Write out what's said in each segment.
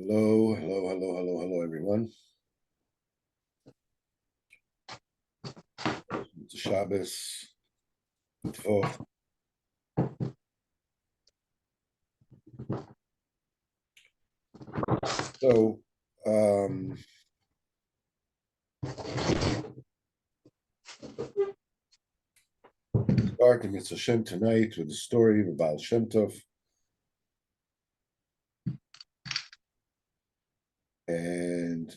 Hello, everyone. It's Shabbos. So, starting it's Shem tonight with the story of Baal Shem Tov. And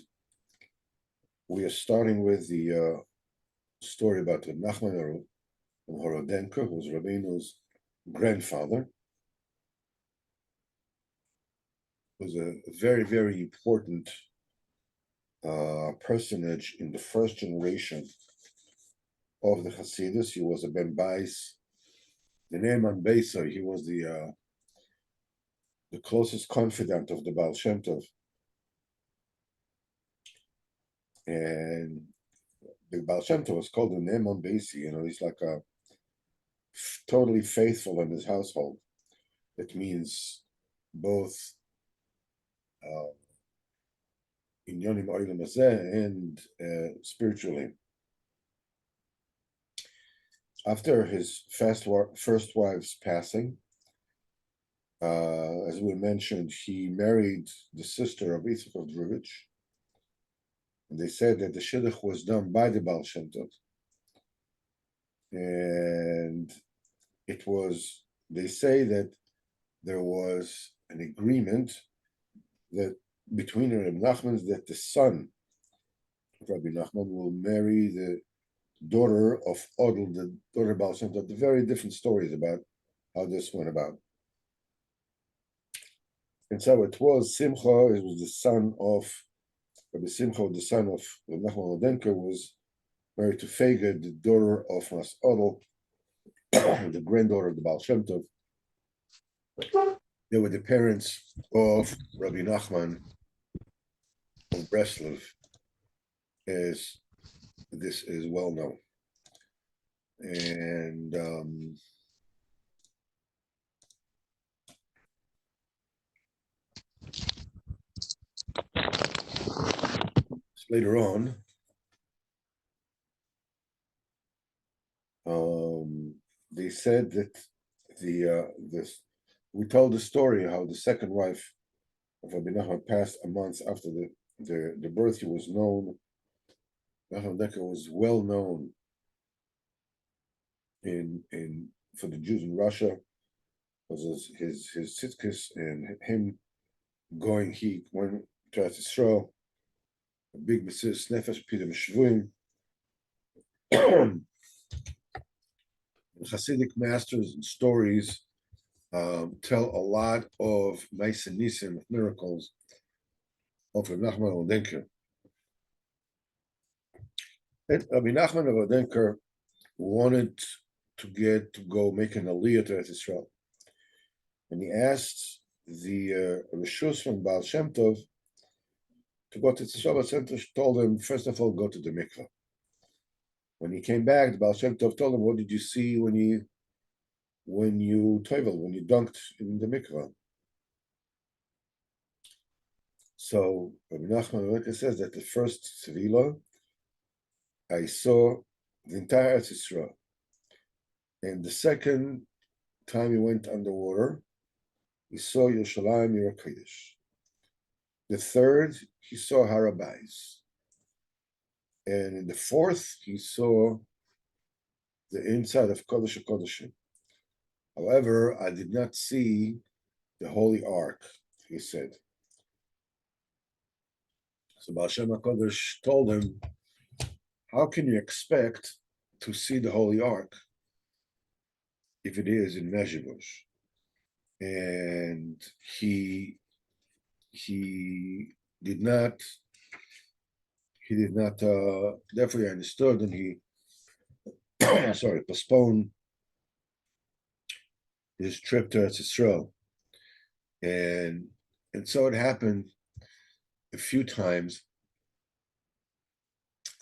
we are starting with the story about the Nachman Horodenko, who was Rabbeinu's grandfather. Was a very, very important personage in the first generation of the Hasidus. He was a Ben Bais, the Naaman Beiser. He was the closest confidant of the Baal Shem Tov. And the Baal Shem Tov was called the Naaman Beisi. He's like a totally faithful in his household. It means both in Yonim Oilam Hazeh and spiritually. After his first wife's passing, as we mentioned, he married the sister of Yitzchak of Druvich. And they said that the shidduch was done by the Baal Shem Tov. And they say that there was an agreement that between Rabbi Nachman that the son of Rabbi Nachman will marry the daughter of Odel, the daughter of Baal Shem Tov. The very different stories about how this went about. And so it was Simcha, it was the son of Rabbi Simcha, the son of Rabbi Nachman Horodenko, was married to Fega, the daughter of Mas Odel, the granddaughter of the Baal Shem Tov. They were the parents of Rabbi Nachman of Breslov, as this is well known. And later on, they said that we told the story how the second wife of Rabbi Nachman passed a month after the birth. He was known. Nachman Decker was well known for the Jews in Russia. Was his Sichos and him going. He went to Eretz Yisrael. A big Mesiras Nefesh Pidem Shvuim. Hasidic masters and stories tell a lot of Ma'aseh Nisim, miracles of Rabbi Nachman Horodenko. Rabbi Nachman Horodenko wanted to go make an aliyah to Eretz Yisrael, and he asked the Rishus from Baal Shem Tov to go to Eretz Yisrael. Baal Shem Tov told him, first of all, go to the mikveh. When he came back, the Baal Shem Tov told him, what did you see when you dunked in the mikveh? So Rabbi Nachman Horodenko says that the first Tzvila, I saw the entire Eretz Yisrael. And the second time he went underwater, he saw Yerushalayim Yer HaKodesh. The third, he saw Harabais. And in the fourth, he saw the inside of Kodesh HaKodeshim. However, I did not see the Holy Ark, he said. So Baal Shem HaKodesh told him, how can you expect to see the Holy Ark if it is in Mezhebosh? And he did not definitely understood, and he postponed his trip to Eretz Yisrael. And so it happened a few times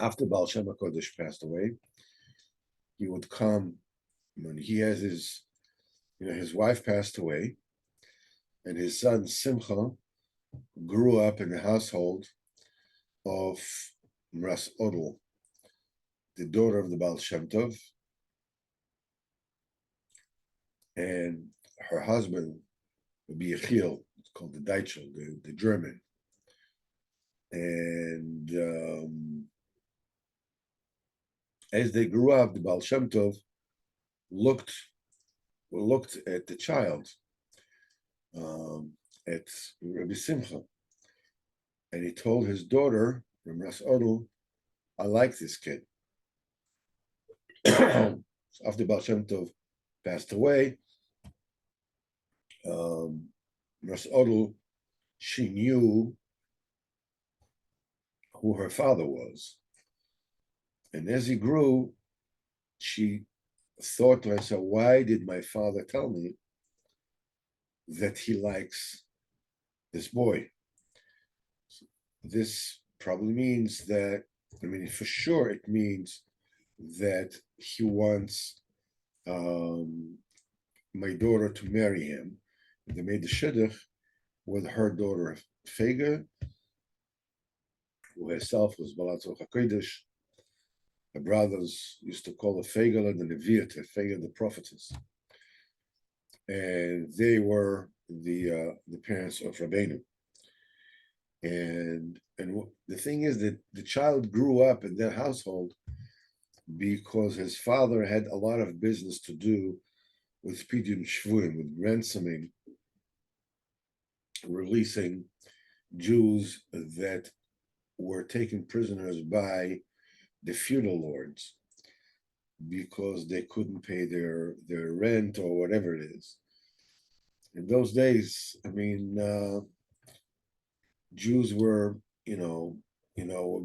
after Baal Shem HaKodesh passed away. He would come when he has his wife passed away, and his son Simcha grew up in the household of Ras Odel, the daughter of the Baal Shem Tov, and her husband would be Yechiel, it's called the Deitchel, the German. And as they grew up, the Baal Shem Tov looked at the child, at Rabbi Simcha, and he told his daughter, Ras Odel, I like this kid. So after Baal Shem Tov passed away, Ras Odel, she knew who her father was. And as he grew, she thought to herself, why did my father tell me that he likes this boy? This probably means that, I mean, for sure it means that he wants my daughter to marry him. They made the shidduch with her daughter Fega, who herself was Balatzot HaKodesh. Her brothers used to call her Fegala the Neviat, Fega the prophetess. And they were the parents of Rabbeinu. And the thing is that the child grew up in that household because his father had a lot of business to do with Pidyon Shvuim, with ransoming, releasing Jews that were taken prisoners by the feudal lords because they couldn't pay their rent or whatever it is. In those days, I mean, Jews were, a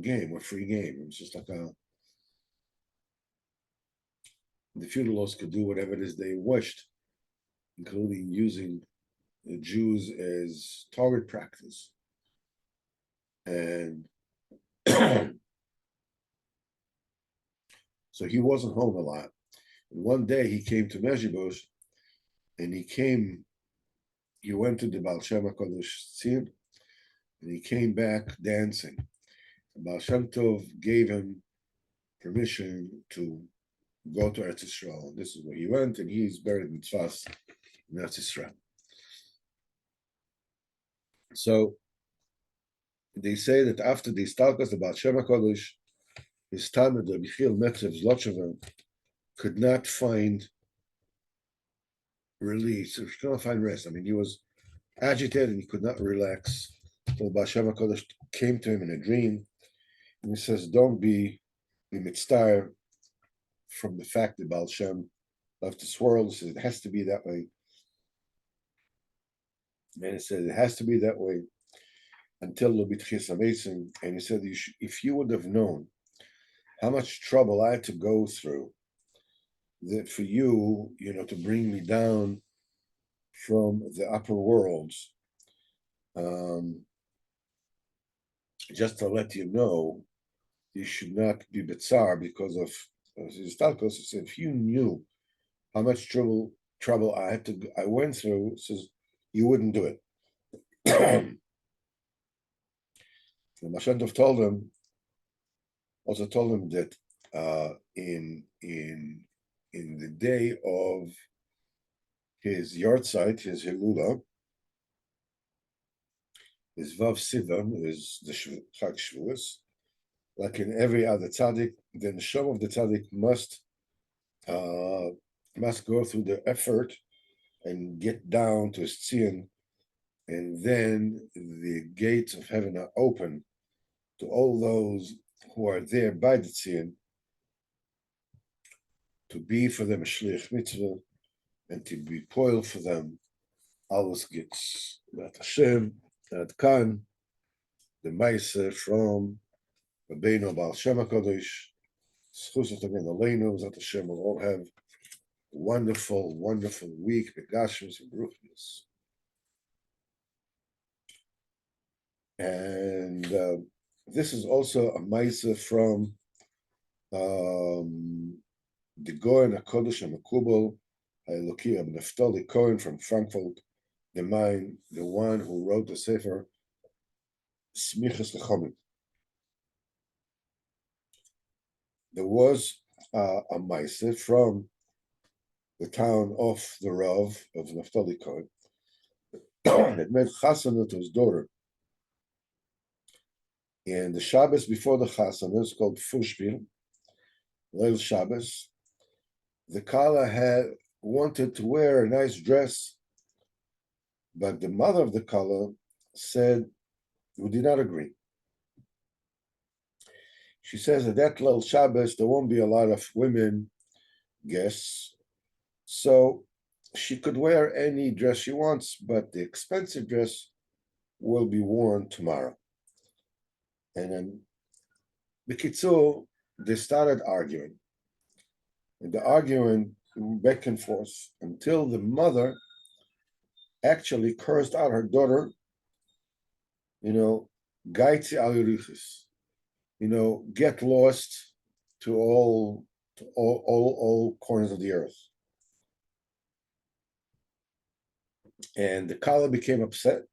game, a free game. It was just like the feudal lords could do whatever it is they wished, including using the Jews as target practice. And so he wasn't home a lot. And one day he came to Mezhibosh, and he went to the Baal Shem HaKodesh Tzir, and he came back dancing. And Baal Shem Tov gave him permission to go to Eretz Yisrael. This is where he went, and he's buried in Tzfas in Eretz Yisrael. So they say that after the Istalkas about Shem HaKodesh, his Talmud, Rabbi Chiel Metzev Zlocheva, could not find release, he could not find rest. I mean, he was agitated and he could not relax. So Baal Shem HaKodesh came to him in a dream, and he says, don't be mitzvah from the fact that Baal Shem left this world. He says, it has to be that way. And he said, it has to be that way until Lubitchis Amesim. And he said, if you would have known how much trouble I had to go through that for you, to bring me down from the upper worlds, just to let you know, you should not be Bitsar because of his Talkos. He said, if you knew how much trouble I went through, says, you wouldn't do it. And Mashentov told him that in the day of his yahrzeit, his Hilula, his Vav Sivan, is the Chag Shavuos, like in every other tzaddik, then the Shem of the tzaddik must go through the effort and get down to his tzion, and then the gates of heaven are open to all those who are there by the tzion to be for them a shliach mitzvah and to be poil for them. Alles gets that Hashem, that Khan, the Maise from Rabbeinu Baal Shem HaKadosh, Sichos again Aleinu, that Hashem will all have a wonderful, wonderful week, Begashmis and Bruchnis. And this is also a Maise from the Goyen HaKodesh HaMekubal, Eloki Naftali Cohen from Frankfurt, the one who wrote the Sefer smichas lechomim. There was a meiser from the town of the Rav of Naphtali Cohen that made chasana to his daughter. And the Shabbos before the chasana is called Fushpil, Leil Shabbos. The Kala had wanted to wear a nice dress, but the mother of the Kala said, we did not agree. She says that Leil Shabbos, there won't be a lot of women guests, so she could wear any dress she wants, but the expensive dress will be worn tomorrow. And then, B'kitzur, they started arguing. And the arguing back and forth until the mother actually cursed out her daughter, Gaitzi al Yerichis, get lost to all corners of the earth. And the Kala became upset,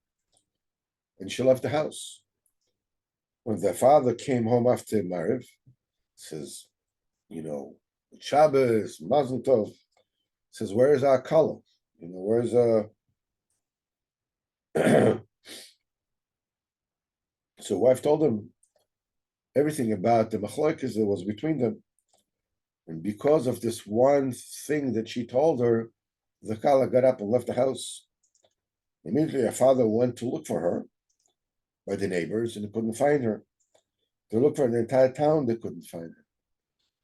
and she left the house. When the father came home after Mariv, says, Shabbos, Mazel Tov, says, where is our Kala? Where's So wife told him everything about the machloekes that was between them. And because of this one thing that she told her, the Kala got up and left the house. Immediately, her father went to look for her by the neighbors, and they couldn't find her. They looked for her in the entire town, they couldn't find her.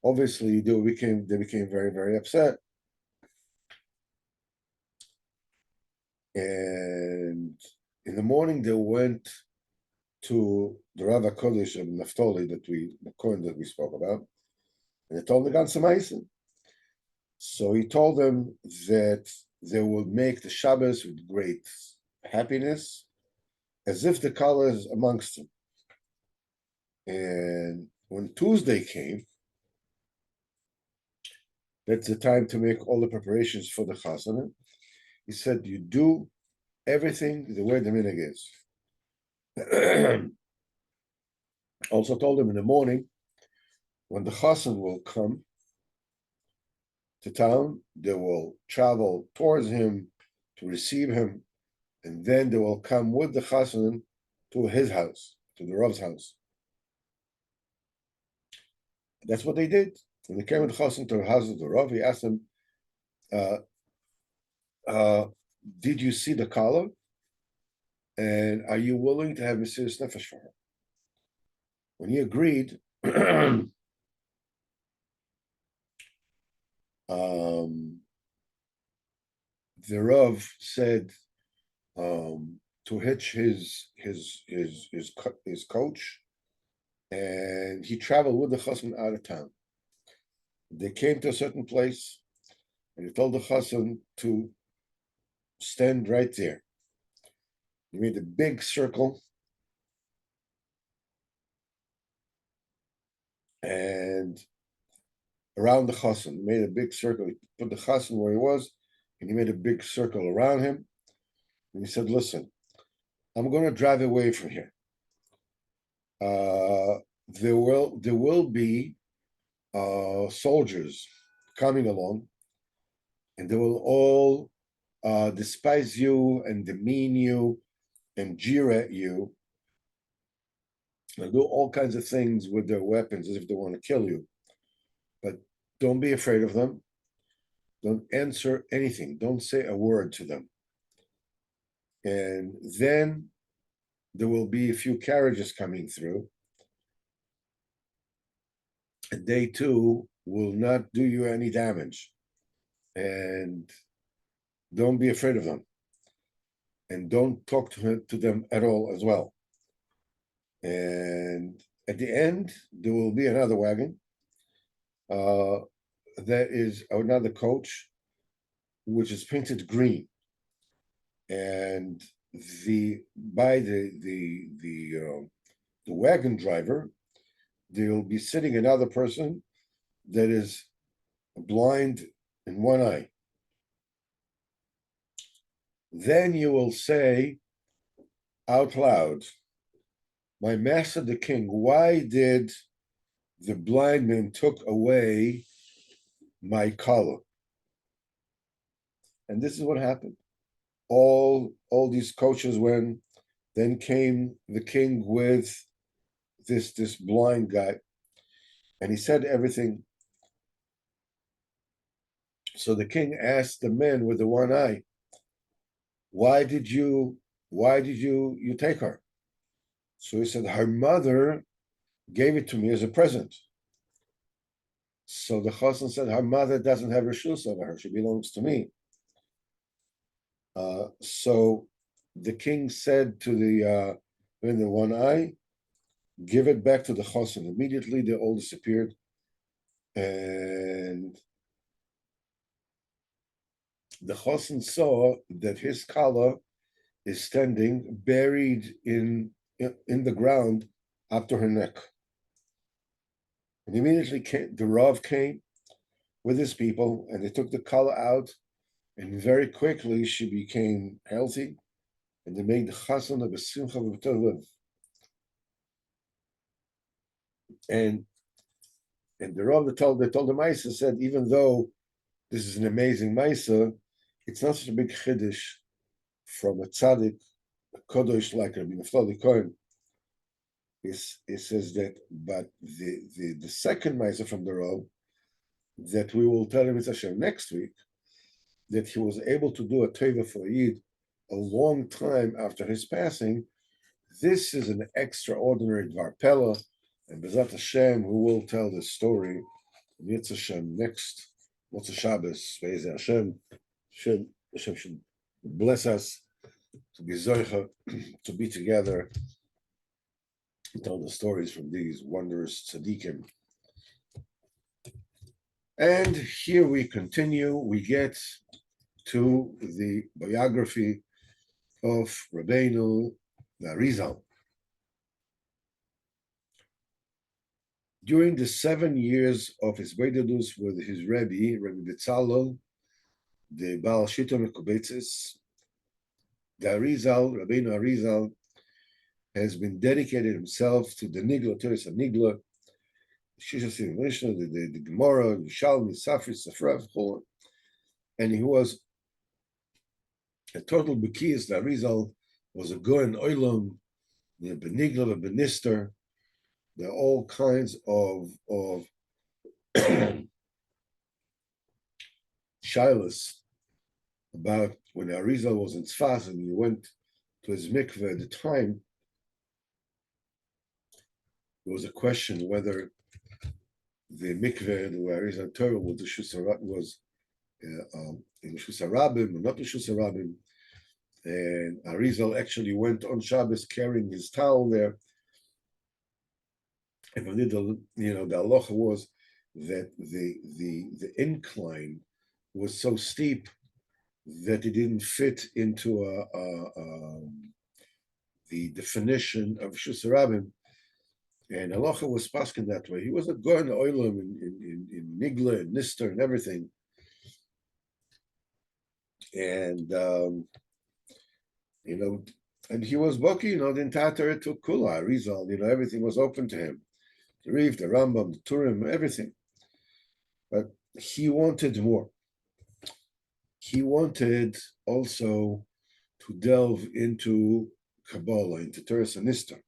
Obviously, they became very, very upset. And in the morning, they went to the Rav HaKodesh of Naphtali, the Kohen that we spoke about, and they told the ganze Meise. So he told them that they would make the Shabbos with great happiness, as if the Kala is amongst them. And when Tuesday came, that's the time to make all the preparations for the chasana. He said, you do everything the way the minhag is. Also told him in the morning, when the chassan will come to town, they will travel towards him to receive him, and then they will come with the chassan to his house, to the Rav's house. That's what they did. When they came with the chassan to the house of the Rav, he asked them, did you see the Kala? And are you willing to have Mesiras Nefesh for her? When he agreed, the Rav said to hitch his coach, and he traveled with the chassan out of town. They came to a certain place, and he told the chassan to stand right there. He made a big circle, and around the chassan, he made a big circle. He put the chassan where he was, and he made a big circle around him. And he said, listen, I'm going to drive away from here. There will be soldiers coming along, and they will all despise you and demean you and jeer at you and do all kinds of things with their weapons as if they want to kill you. But don't be afraid of them. Don't answer anything. Don't say a word to them. And then there will be a few carriages coming through. And they too will not do you any damage. And don't be afraid of them. And don't talk to them at all as well. And at the end, there will be another wagon. That is another coach, which is painted green. And by the wagon driver, there will be sitting another person that is blind in one eye. Then you will say out loud, my master the king, why did the blind man took away my collar? And this is what happened. All these coaches went. Then came the king with this blind guy, and he said everything. So the king asked the man with the one eye, why did you take her? So he said, her mother gave it to me as a present. So the chassan said, her mother doesn't have reshus over her, she belongs to me. So the king said to the in the one eye, give it back to the chassan. Immediately they all disappeared, and the chassan saw that his kala is standing buried in the ground up to her neck. And immediately the Rav came with his people, and they took the kala out, and very quickly she became healthy, and they made the chassan of a simcha v'tov. And the Rav told the Maisa said, even though this is an amazing Maisa, it's not such a big chiddush from a tzaddik, a kodesh like Rabbi Naftali Cohen. It says that, but the second Maisa from the Rav, that we will tell him it's Hashem next week, that he was able to do a teva for Yid a long time after his passing. This is an extraordinary Dvar Pella, and Bezat Hashem, who will tell this story, Yitz Hashem next Motzei Shabbos, Be'ez Hashem, Hashem should bless us to be zoicha, to be together, and tell the stories from these wondrous tzaddikim. And here we continue, we get to the biography of Rabbeinu Arizal. During the 7 years of his Beidadus with his Rebbe, Rabbi Betzalel, the Baal Shita Mekubetzes, the Arizal, Rabbeinu Arizal, has been dedicated himself to the Nigla, Teres HaNigla, Sichos Mishnah, the Gemara, the Shalmi, Safri, Safra, and he was a total Bekiyas. The Arizal was a Goen Oilam, the Benigla, the Benister. There are all kinds of shilas about when Arizal was in Tzfas and he went to his mikveh at the time. There was a question whether the mikveh, the Arizal Torah, was in Shusarabim or not in Shusarabim. And Arizal actually went on Shabbos carrying his towel there. And the halacha was that the incline was so steep that it didn't fit into the definition of Shusarabim. And halacha was paskin that way. He was a goen oilam in Nigla and Nister and everything. And and he was Boki, the entire Torah took Kula, Arizal, everything was open to him. The Rif, the Rambam, the Turim, everything. But he wanted more. He wanted also to delve into Kabbalah, into Torah Nister.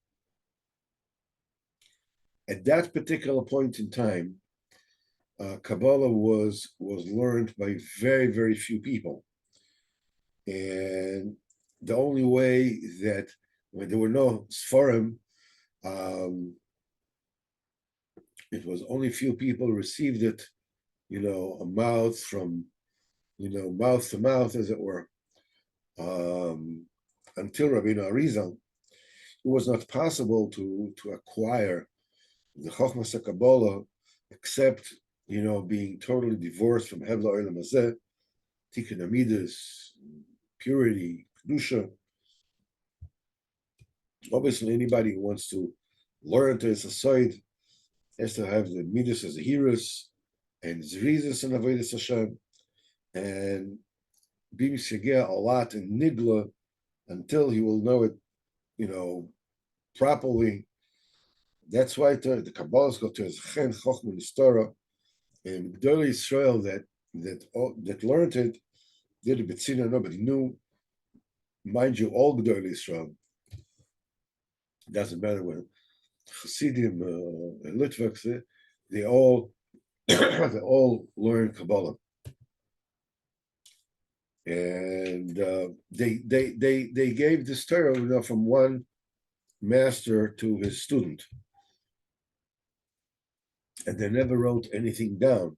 At that particular point in time, Kabbalah was learned by very, very few people. And the only way that, when there were no Sforim, it was only few people received it, a mouth from, mouth to mouth, as it were. Until Rabbeinu Arizal, it was not possible to acquire the Chochmas Kabbalah except, being totally divorced from Hevla Olam Hazeh, Tikkun Amidus, purity, Kedusha. Obviously, anybody who wants to learn to his aside has to have the Midas as a Hirus and Zrizis and Avodas Hashem and be Mishageh a lot in Nigla until he will know it, properly. That's why the Kabbalah go to Chen Chochmah Nistora, and Gdolei Israel that learned it did it, but nobody knew. Mind you, all Gdolei Israel, doesn't matter when Hasidim and Litvaks, they all they all learn Kabbalah, and they gave this Torah, from one master to his student, and they never wrote anything down,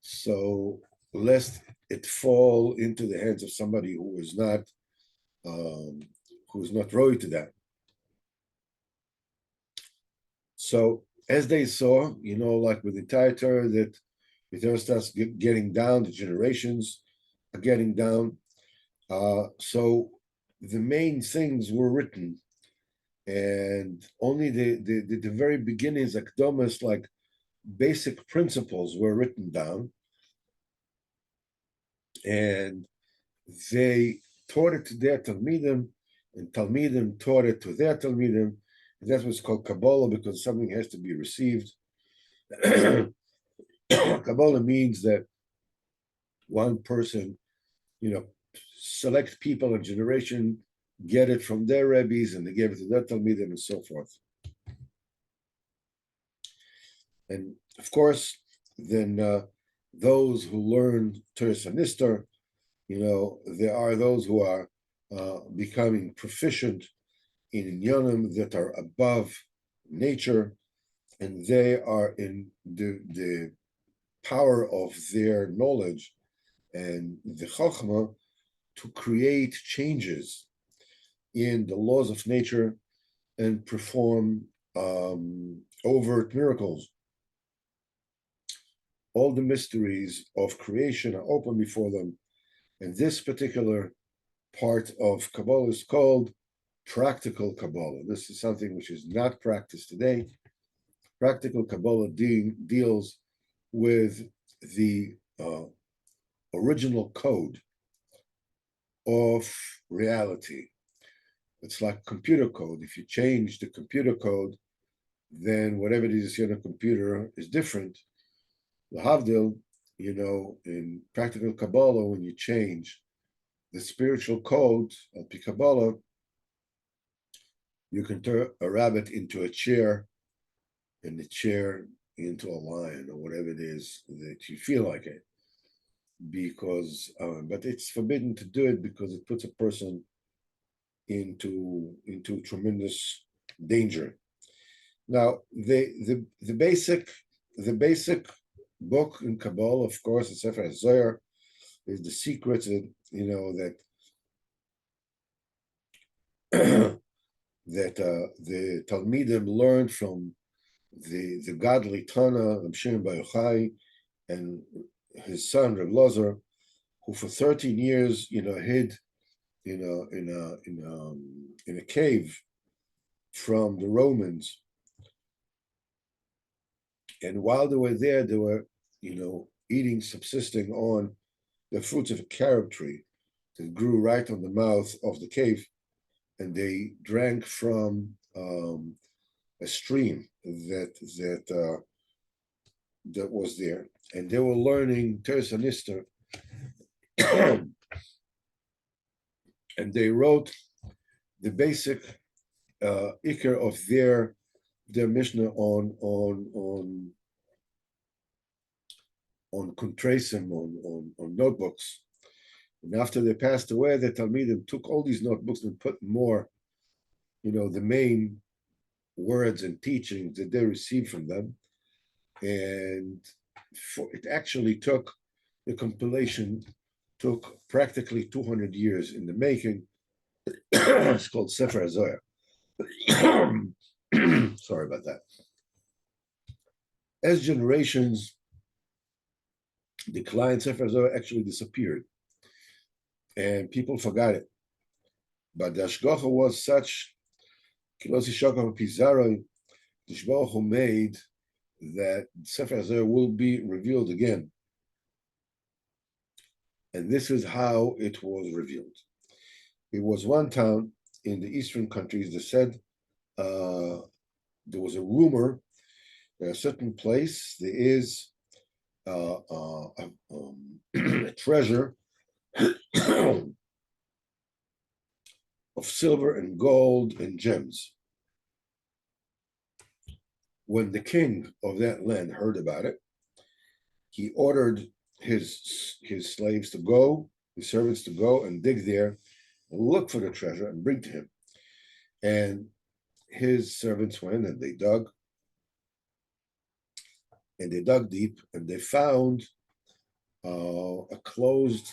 so lest it fall into the hands of somebody who is not roy to that. So as they saw, like with the entire Torah, that the Torah starts getting down, the generations are getting down. So the main things were written, and only the very beginnings, akdomas, like basic principles, were written down, and they taught it to their talmidim, and talmidim taught it to their talmidim, and that's what's called Kabbalah, because something has to be received. Kabbalah means that one person, select people, a generation, get it from their rabbis, and they give it to their talmidim, and so forth. And of course, then those who learn Torah Sanister, there are those who are becoming proficient in inyanim that are above nature, and they are in the power of their knowledge and the chokhmah to create changes in the laws of nature and perform overt miracles. All the mysteries of creation are open before them, and this particular part of Kabbalah is called practical Kabbalah. This is something which is not practiced today. Practical Kabbalah deals with the original code of reality. It's like computer code. If you change the computer code, then whatever it is in a computer is different. Lahavdil, in practical Kabbalah, when you change the spiritual code of Kabbalah, you can turn a rabbit into a chair, and the chair into a lion, or whatever it is that you feel like it. Because, but it's forbidden to do it because it puts a person into tremendous danger. Now, the basic book in Kabbalah, of course, the Sefer Zohar, is the secrets that that the Talmidim learned from the godly Tana, Shem Bar Yochai, and his son Reb Lozer, who for 13 years, hid in a cave from the Romans. And while they were there, they were, subsisting on the fruits of a carob tree that grew right on the mouth of the cave, and they drank from a stream that was there, and they were learning Torah Sanister, and they wrote the basic ikar of their Mishnah on kuntresim, on notebooks. And after they passed away, the Talmidim took all these notebooks and put more, the main words and teachings that they received from them. And it actually took, the compilation took practically 200 years in the making. It's called Sefer Zohar. Sorry about that. As generations declined, Sefer Zohar actually disappeared, and people forgot it. But the Ashgacha was such, Kilosi Shokam Pizarro, the Shbaruch who made that Sefer Zohar will be revealed again. And this is how it was revealed. It was one town in the eastern countries that said there was a rumor that a certain place there is a treasure of silver and gold and gems. When the king of that land heard about it, he ordered his slaves to go, his servants to go and dig there and look for the treasure and bring to him. And his servants went and they dug deep, and they found a closed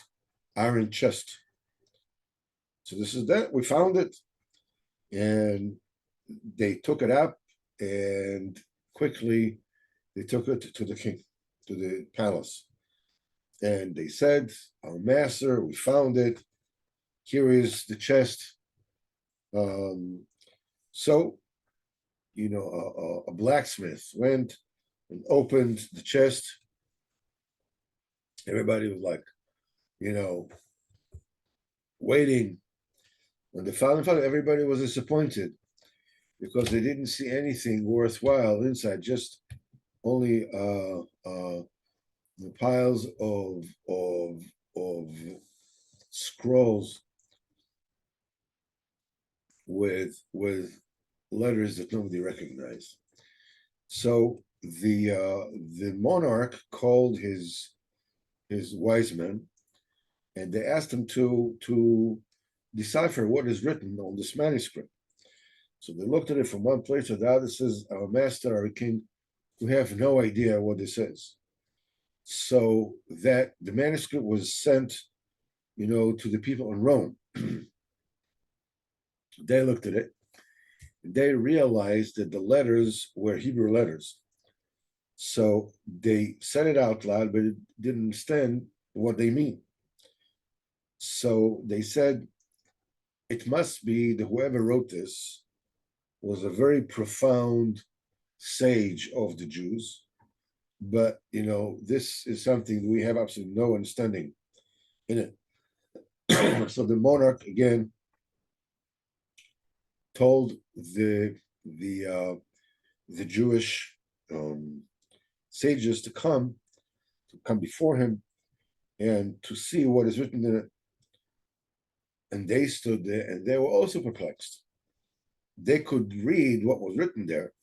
iron chest. So this is that, we found it. And they took it up, and quickly they took it to the king, to the palace. And they said, our master, we found it. Here is the chest. So, a blacksmith went and opened the chest. Everybody was like, waiting. When they found it, everybody was disappointed because they didn't see anything worthwhile inside, just only the piles of scrolls with letters that nobody recognized. So the monarch called his wise men, and they asked him to decipher what is written on this manuscript. So they looked at it from one place to the other. Says, our master, our king, we have no idea what this is. So that the manuscript was sent, to the people in Rome. They looked at it. They realized that the letters were Hebrew letters. So they said it out loud, but it didn't understand what they mean. So they said, it must be that whoever wrote this was a very profound sage of the Jews. But, this is something we have absolutely no understanding in it. So the monarch, again, told the Jewish sages to come before him and to see what is written in it. And they stood there, and they were also perplexed. They could read what was written there,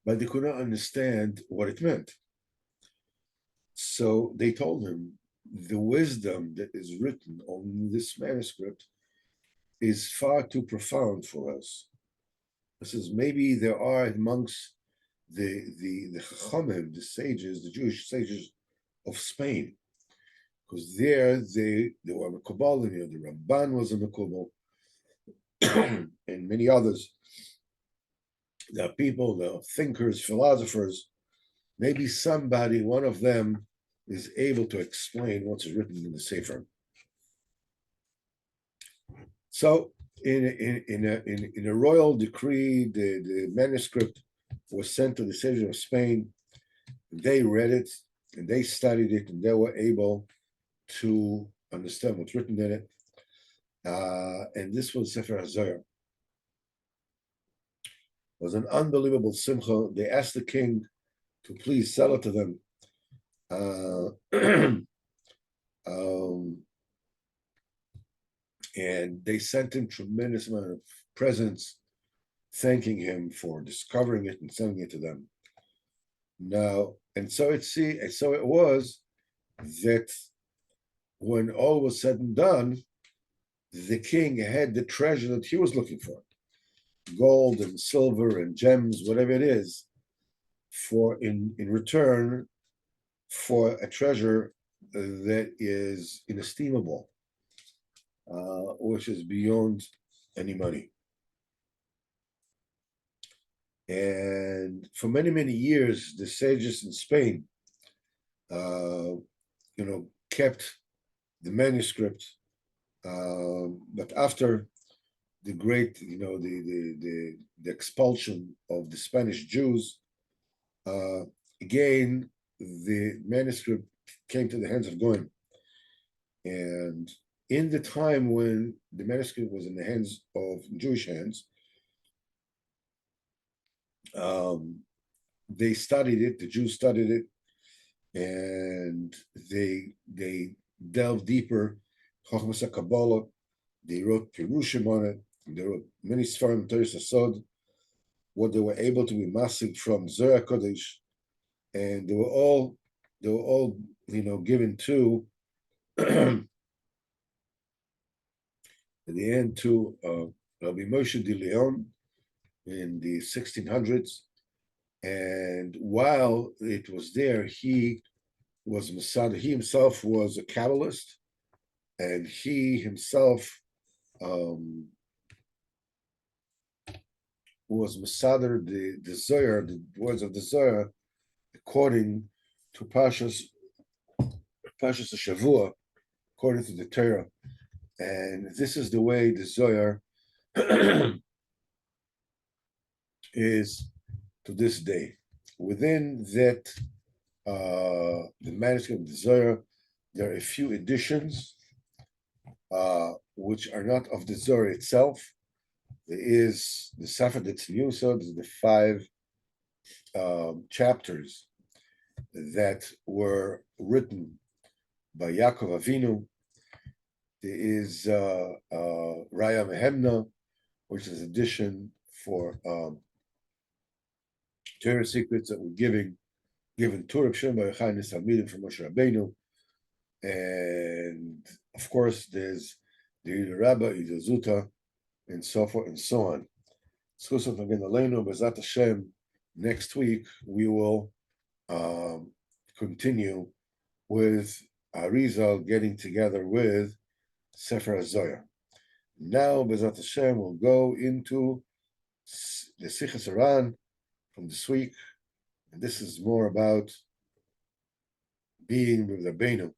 but they could not understand what it meant. So they told him, the wisdom that is written on this manuscript is far too profound for us. This is, maybe there are amongst the Chachamim, the sages, the Jewish sages of Spain, because there they were Mekubal, the Ramban was a Mekubal, and many others. There are people, there are thinkers, philosophers. Maybe somebody, one of them, is able to explain what's written in the Sefer. So, in a royal decree, the manuscript was sent to the sages of Spain. They read it and they studied it, and they were able to understand what's written in it. And this was Sefer HaZohar. It was an unbelievable simcha. They asked the king to please sell it to them. And they sent him tremendous amount of presents, thanking him for discovering it and sending it to them. Now, and so it was that when all was said and done, the king had the treasure that he was looking for, gold and silver and gems, whatever it is, for in return for a treasure that is inestimable, which is beyond any money. And for many, many years, the sages in Spain, kept the manuscript. But after the great, the expulsion of the Spanish Jews, again, the manuscript came to the hands of Goyim. And in the time when the manuscript was in the hands of Jewish hands, they studied it, the Jews studied it, and they delved deeper, Chochmas Kabbalah, they wrote Pirushim on it, they wrote many Sfarim Teres Asod, what they were able to be massive from Zohar Kodesh, and they were all given to at the end to Rabbi Moshe de Leon in the 1600s. And while it was there, he was Masada. He himself was a Kabbalist, and he himself was Masada, the Zohar, the words of the Zohar, according to Pashas Shavua, according to the Torah. And this is the way the Zohar is to this day. Within that, the manuscript of the Zohar, there are a few additions which are not of the Zohar itself. There is the Sefer Tzniusot, the 5 chapters that were written by Yaakov Avinu. There is Raya Mehemna, which is addition for Torah secrets that were given to Reb Shem Bar Yochai Nisalmidim from Moshe Rabbeinu, and of course there's the Ida Rabbah, Ida Zuta, and so forth and so on. Zchus again Aleinu, B'ezrat Hashem. Next week we will continue with Ariz getting together with Sefer HaZohar. Now, B'ezrat Hashem, we'll go into the Sichos Haran from this week, and this is more about being with Rabbeinu.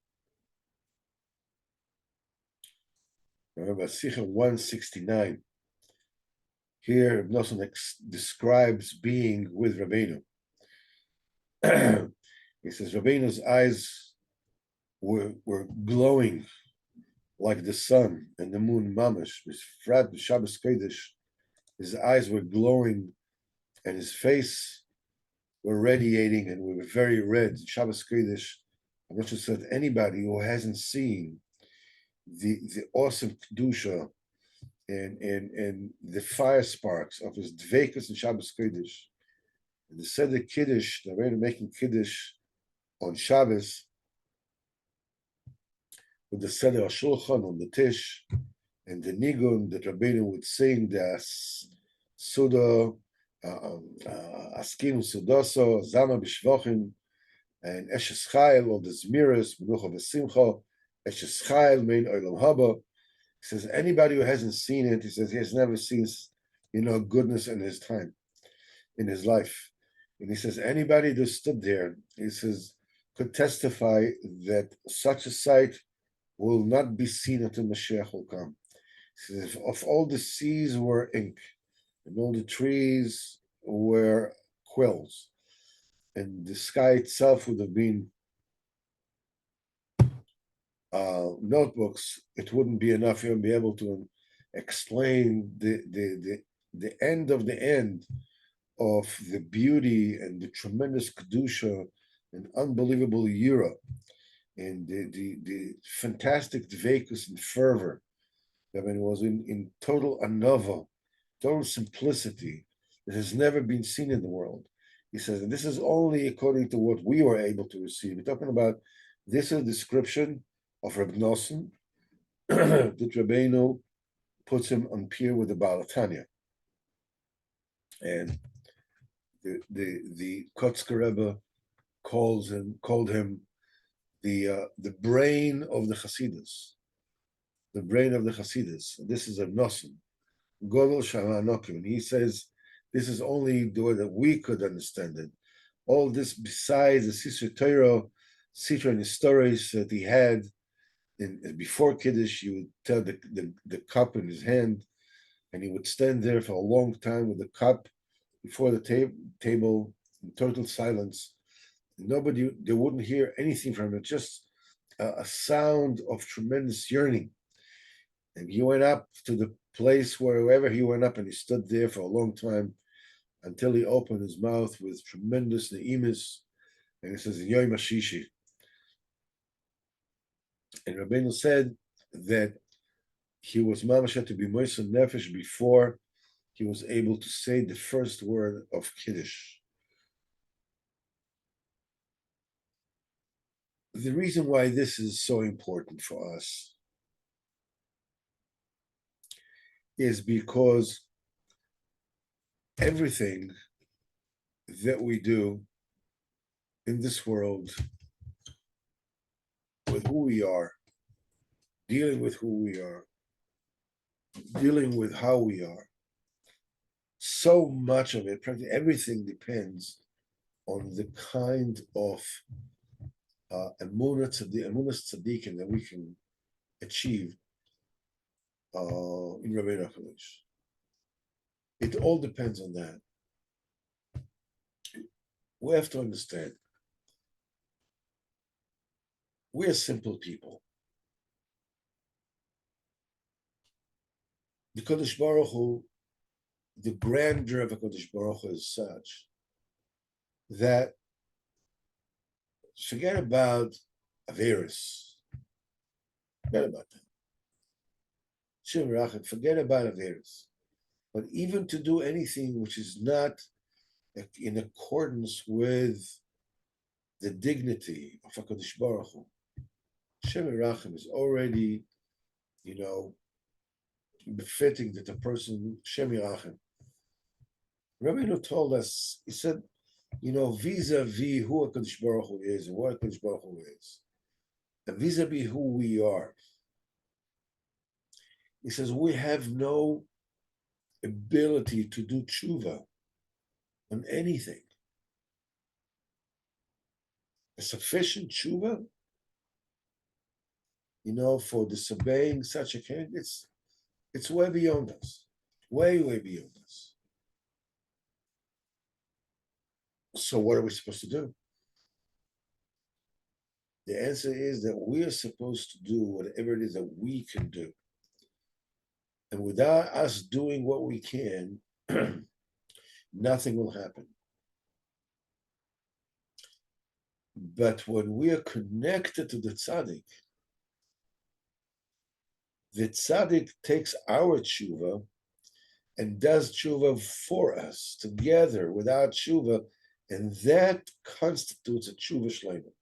Remember, Sicha 169. Here, Ibn Nosson describes being with Rabbeinu. He says Rabbeinu's eyes were glowing like the sun and the moon mamash. Frat Shabbos Kodesh, his eyes were glowing, and his face were radiating and were very red. Shabbos Kodesh, I'm not sure that anybody who hasn't seen the awesome kedusha and the fire sparks of his dveikus and Shabbos Kodesh, and the Seder Kiddush, the way of making Kiddush on Shabbos, with the Seder HaShulchan on the Tish, and the Nigun that Rabbeinu would sing, the Suda, Askim Sudoso, Zama Bishvochin, and Eshes Chayil, or the Zmiris, Menucha V'Simcha, Eshes Chayil, Mein Olam Haba. He says, anybody who hasn't seen it, he says, he has never seen, goodness in his time, in his life. And he says, anybody that stood there, he says, could testify that such a sight will not be seen until Mashiach will come. He says, if all the seas were ink, and all the trees were quills, and the sky itself would have been notebooks, it wouldn't be enough. You wouldn't be able to explain the end of the end of the beauty and the tremendous kedusha and unbelievable yira and the fantastic dveikus and fervor. I mean, it was in total anova, total simplicity that has never been seen in the world. He says, and this is only according to what we were able to receive. We're talking about, this is a description of Reb Nosson that Rabbeinu puts him on peer with the Baal Tanya. And the Kotzker Rebbe called him the brain of the Hasidus. The brain of the Hasidus. This is a Nosson. Godel Shamanokim. And he says, this is only the way that we could understand it. All this besides the Sisra Torah, Sitra and his stories that he had before Kiddush, he would tell the cup in his hand, and he would stand there for a long time with the cup before the table in total silence. They wouldn't hear anything from it, just a sound of tremendous yearning. And he went up to the place wherever he went up, and he stood there for a long time until he opened his mouth with tremendous ne'imus, and he says, Yoy Mashishi. And Rabbeinu said that he was mamash to be moist nefesh before he was able to say the first word of Kiddush. The reason why this is so important for us is because everything that we do in this world, with who we are, dealing with who we are, dealing with how we are, so much of it, practically everything depends on the kind of emunah tzaddikim that we can achieve in Rabbeinu HaKadosh. It all depends on that. We have to understand, we're simple people. The Kodesh Baruch Hu, the grandeur of the Kodesh Baruch Hu is such that forget about Ariz. Forget about that. Shem Rachet, forget about Ariz. But even to do anything which is not in accordance with the dignity of HaKadosh Baruch Hu, Shem Rachem is already, befitting that a person, Shem Rachem. Rabbeinu told us, he said, vis-a-vis who HaKadosh Baruch Hu is and what HaKadosh Baruch Hu is, and vis-a-vis who we are. He says, we have no ability to do tshuva on anything. A sufficient tshuva, for disobeying such a king, it's way beyond us. Way, way beyond us. So what are we supposed to do? The answer is that we are supposed to do whatever it is that we can do. And without us doing what we can, nothing will happen. But when we are connected to the tzaddik takes our tshuva and does tshuva for us together without tshuva, and that constitutes a tshuva shleima.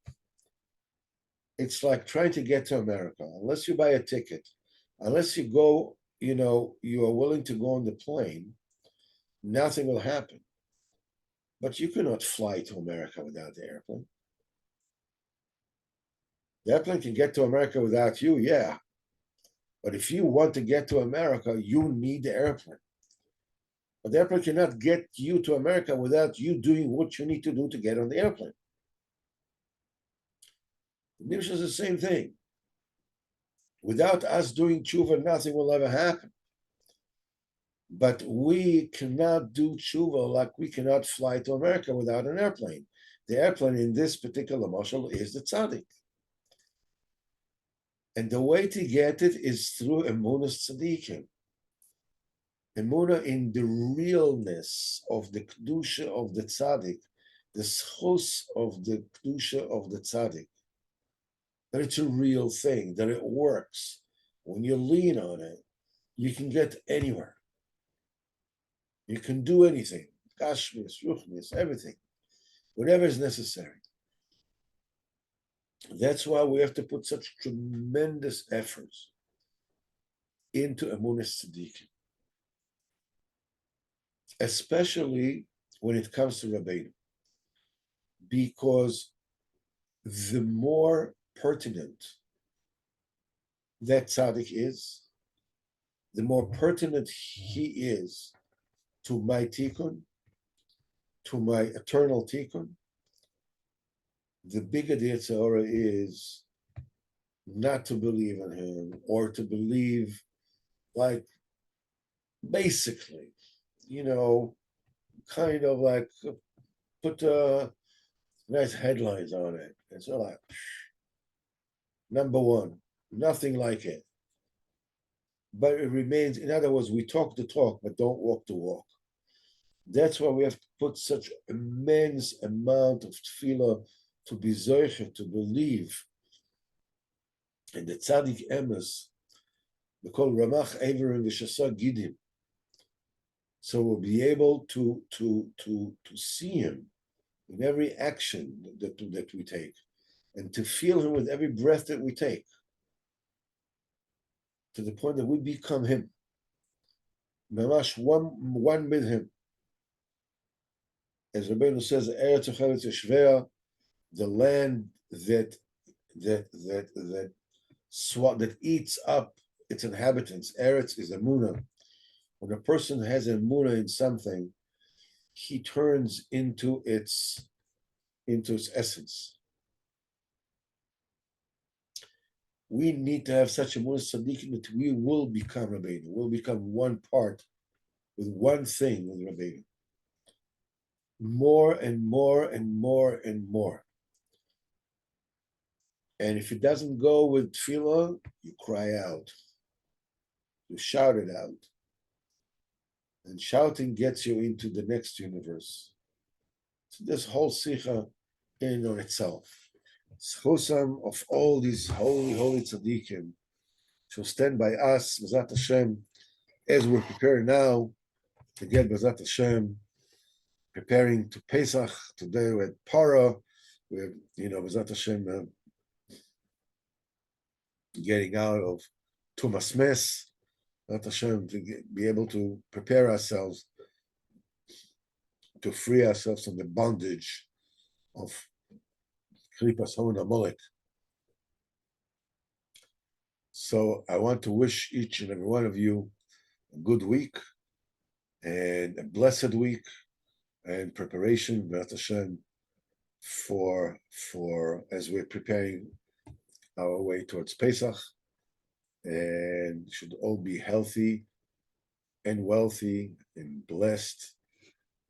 It's like trying to get to America. Unless you buy a ticket, unless you go, you are willing to go on the plane, nothing will happen. But you cannot fly to America without the airplane. The airplane can get to America without you, yeah. But if you want to get to America, you need the airplane. But the airplane cannot get you to America without you doing what you need to do to get on the airplane. The Nibsh is the same thing. Without us doing tshuva, nothing will ever happen. But we cannot do tshuva like we cannot fly to America without an airplane. The airplane in this particular mashal is the tzaddik. And the way to get it is through emunah tzaddikim. Emunah in the realness of the kedusha of the tzaddik, the schos of the kedusha of the tzaddik. That it's a real thing, that it works. When you lean on it, you can get anywhere. You can do anything. Gashmis, ruchnis, everything. Whatever is necessary. That's why we have to put such tremendous efforts into emunah tzaddikim. Especially when it comes to Rabbeinu. Because the more pertinent that tzaddik is, the more pertinent he is to my tikkun, to my eternal tikkun, the bigger the Yetzer Hara is not to believe in him, or to believe, like, basically, kind of like put nice headlines on it. It's all like, number one, nothing like it. but it remains. In other words, we talk the talk, but don't walk the walk. That's why we have to put such immense amount of tefillah to be zoiche, to believe. And the tzaddik emes, we call Ramach Averim v'Shasa Gidim. So we'll be able to see him in every action that we take, and to feel him with every breath that we take, to the point that we become him. Mamash one with him. As Rabbeinu says, Eretz Ucheretz Yeshvea, the land that eats up its inhabitants. Eretz is Emunah. When a person has an Emunah in something, he turns into its essence. We need to have such a Emunah Tzaddikim that we will become Rabbeinu. We'll become one part with one thing with Rabbeinu. More and more and more and more. And if it doesn't go with tefillah, you cry out. You shout it out. And shouting gets you into the next universe. So this whole Sicha in and on itself. Sichosam of all these holy tzaddikim shall stand by us, B'ezrat Hashem, as we're preparing now to get B'ezrat Hashem, preparing to Pesach. Today we're at Para. We're, B'ezrat Hashem, getting out of Tumas Mes. B'ezrat Hashem, to be able to prepare ourselves to free ourselves from the bondage of Klipas Hon Amalek. So I want to wish each and every one of you a good week and a blessed week and preparation, B'ezrat Hashem, for as we're preparing our way towards Pesach, and should all be healthy and wealthy and blessed,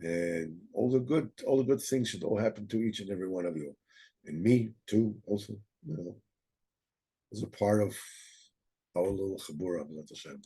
and all the good things should all happen to each and every one of you, and me too, also, as a part of our little chabura, B'ezrat Hashem.